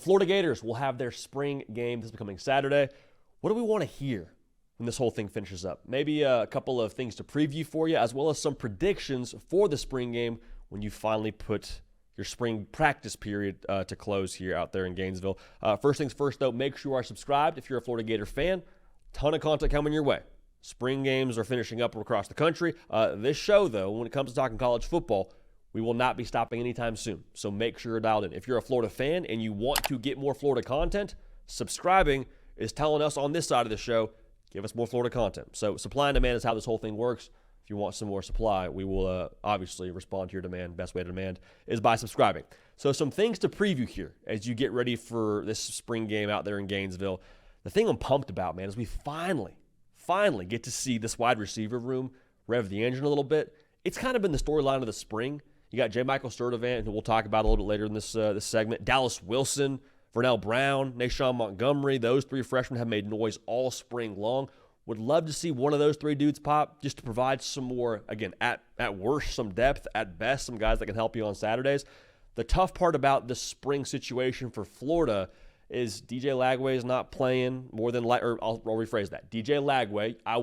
Florida Gators will have their spring game this coming Saturday. What do we want to hear when this whole thing finishes up? Maybe a couple of things to preview for you, as well as some predictions for the spring game when you finally put your spring practice period to close here out there in Gainesville. First things first, though, make sure you are subscribed if you're a Florida Gator fan. Ton of content coming your way. Spring games are finishing up across the country. This show, though, when it comes to talking college football, we will not be stopping anytime soon. So make sure you're dialed in. If you're a Florida fan and you want to get more Florida content, subscribing is telling us on this side of the show, give us more Florida content. So supply and demand is how this whole thing works. If you want some more supply, we will obviously respond to your demand. Best way to demand is by subscribing. So some things to preview here as you get ready for this spring game out there in Gainesville. The thing I'm pumped about, man, is we finally get to see this wide receiver room rev the engine a little bit. It's kind of been the storyline of the spring. You got J. Michael Sturdivant, who we'll talk about a little bit later in this segment. Dallas Wilson, Vernell Brown, Nashawn Montgomery. Those three freshmen have made noise all spring long. Would love to see one of those three dudes pop just to provide some more, again, at worst, some depth. At best, some guys that can help you on Saturdays. The tough part about the spring situation for Florida is DJ Lagway is not playing more than, or I'll rephrase that. DJ Lagway, I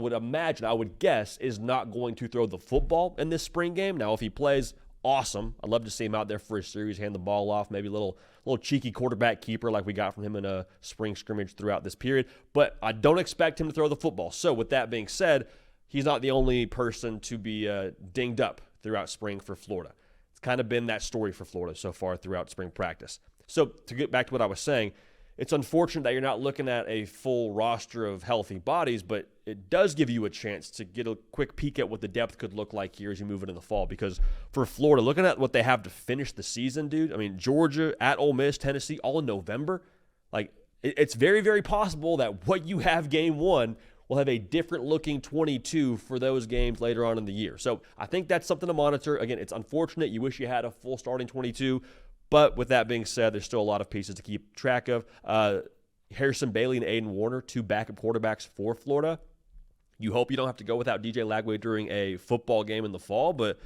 would guess, is not going to throw the football in this spring game. Now, if he plays, awesome. I'd love to see him out there for a series, hand the ball off, maybe a little cheeky quarterback keeper like we got from him in a spring scrimmage throughout this period. But I don't expect him to throw the football. So with that being said, he's not the only person to be dinged up throughout spring for Florida. It's kind of been that story for Florida so far throughout spring practice. So to get back to what I was saying, it's unfortunate that you're not looking at a full roster of healthy bodies, but it does give you a chance to get a quick peek at what the depth could look like here as you move into the fall. Because for Florida, looking at what they have to finish the season, dude, I mean, Georgia, at Ole Miss, Tennessee, all in November, like it's very, very possible that what you have game one will have a different looking 22 for those games later on in the year. So I think that's something to monitor. Again, it's unfortunate. You wish you had a full starting 22. But with that being said, there's still a lot of pieces to keep track of. Harrison Bailey and Aiden Warner, two backup quarterbacks for Florida. You hope you don't have to go without DJ Lagway during a football game in the fall, but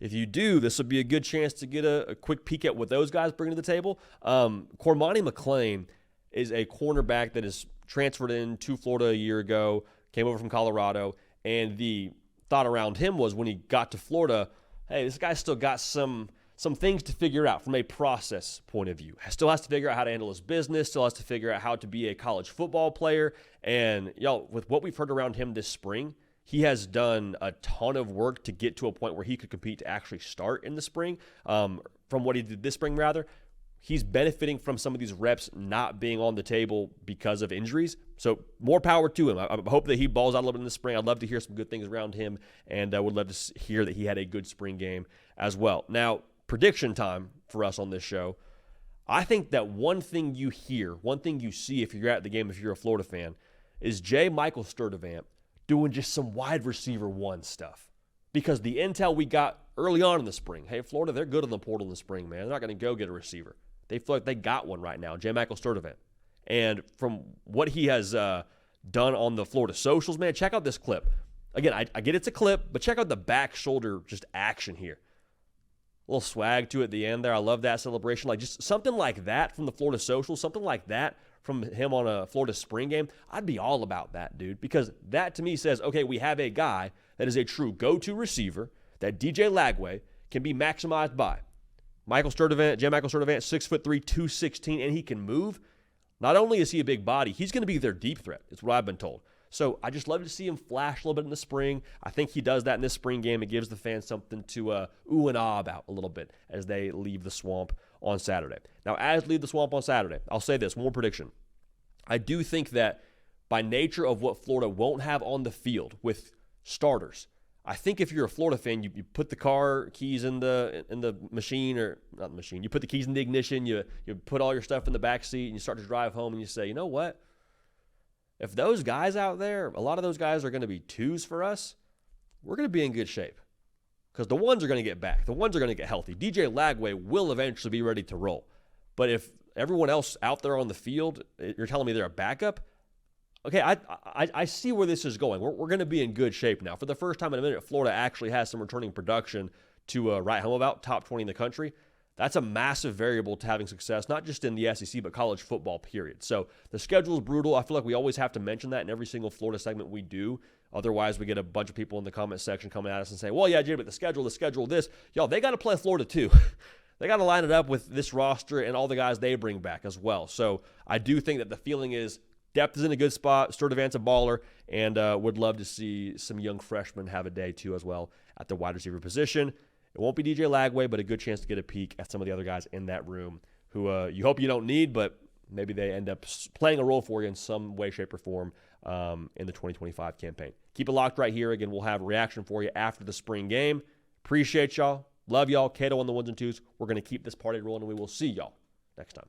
if you do, this would be a good chance to get a quick peek at what those guys bring to the table. Cormani McClain is a cornerback that is transferred in to Florida a year ago, came over from Colorado, and the thought around him was when he got to Florida, hey, this guy's still got some things to figure out from a process point of view. Still has to figure out how to handle his business, still has to figure out how to be a college football player. And, with what we've heard around him this spring, he has done a ton of work to get to a point where he could compete to actually start in the spring. From what he did this spring, rather, he's benefiting from some of these reps not being on the table because of injuries. So more power to him. I hope that he balls out a little bit in the spring. I'd love to hear some good things around him, and I would love to hear that he had a good spring game as well. Now, prediction time for us on this show. I think that one thing you hear, one thing you see if you're at the game, if you're a Florida fan, is J. Michael Sturdivant doing just some wide receiver one stuff. Because the intel we got early on in the spring, hey, Florida, they're good in the portal in the spring, man. They're not going to go get a receiver. They feel like they got one right now, J. Michael Sturdivant. And from what he has done on the Florida socials, man, check out this clip. Again, I get it's a clip, but check out the back shoulder just action here. A little swag to it at the end there. I love that celebration. Like just something like that from the Florida social, something like that from him on a Florida spring game. I'd be all about that, dude, because that to me says, okay, we have a guy that is a true go-to receiver that DJ Lagway can be maximized by. J. Michael Sturdivant, 6'3", 216, and he can move. Not only is he a big body, he's going to be their deep threat. It's what I've been told. So I just love to see him flash a little bit in the spring. I think he does that in this spring game. It gives the fans something to ooh and ah about a little bit as they leave the swamp on Saturday. Now, as leave the swamp on Saturday, I'll say this, one more prediction. I do think that by nature of what Florida won't have on the field with starters, I think if you're a Florida fan, you put the car keys in the machine, or not the machine, you put the keys in the ignition, you put all your stuff in the back seat, and you start to drive home, and you say, you know what? If those guys out there, a lot of those guys are going to be twos for us, we're going to be in good shape. Because the ones are going to get back. The ones are going to get healthy. DJ Lagway will eventually be ready to roll. But if everyone else out there on the field, you're telling me they're a backup, okay, I see where this is going. We're going to be in good shape now. For the first time in a minute, Florida actually has some returning production to write home about, top 20 in the country. That's a massive variable to having success, not just in the SEC, but college football, period. So the schedule is brutal. I feel like we always have to mention that in every single Florida segment we do. Otherwise, we get a bunch of people in the comment section coming at us and saying, well, yeah, Jay, but the schedule, this. Y'all, they got to play Florida too. They got to line it up with this roster and all the guys they bring back as well. So I do think that the feeling is depth is in a good spot. Sturdivant's a baller, and would love to see some young freshmen have a day too as well at the wide receiver position. It won't be DJ Lagway, but a good chance to get a peek at some of the other guys in that room who you hope you don't need, but maybe they end up playing a role for you in some way, shape, or form in the 2025 campaign. Keep it locked right here. Again, we'll have a reaction for you after the spring game. Appreciate y'all. Love y'all. Cato on the ones and twos. We're going to keep this party rolling, and we will see y'all next time.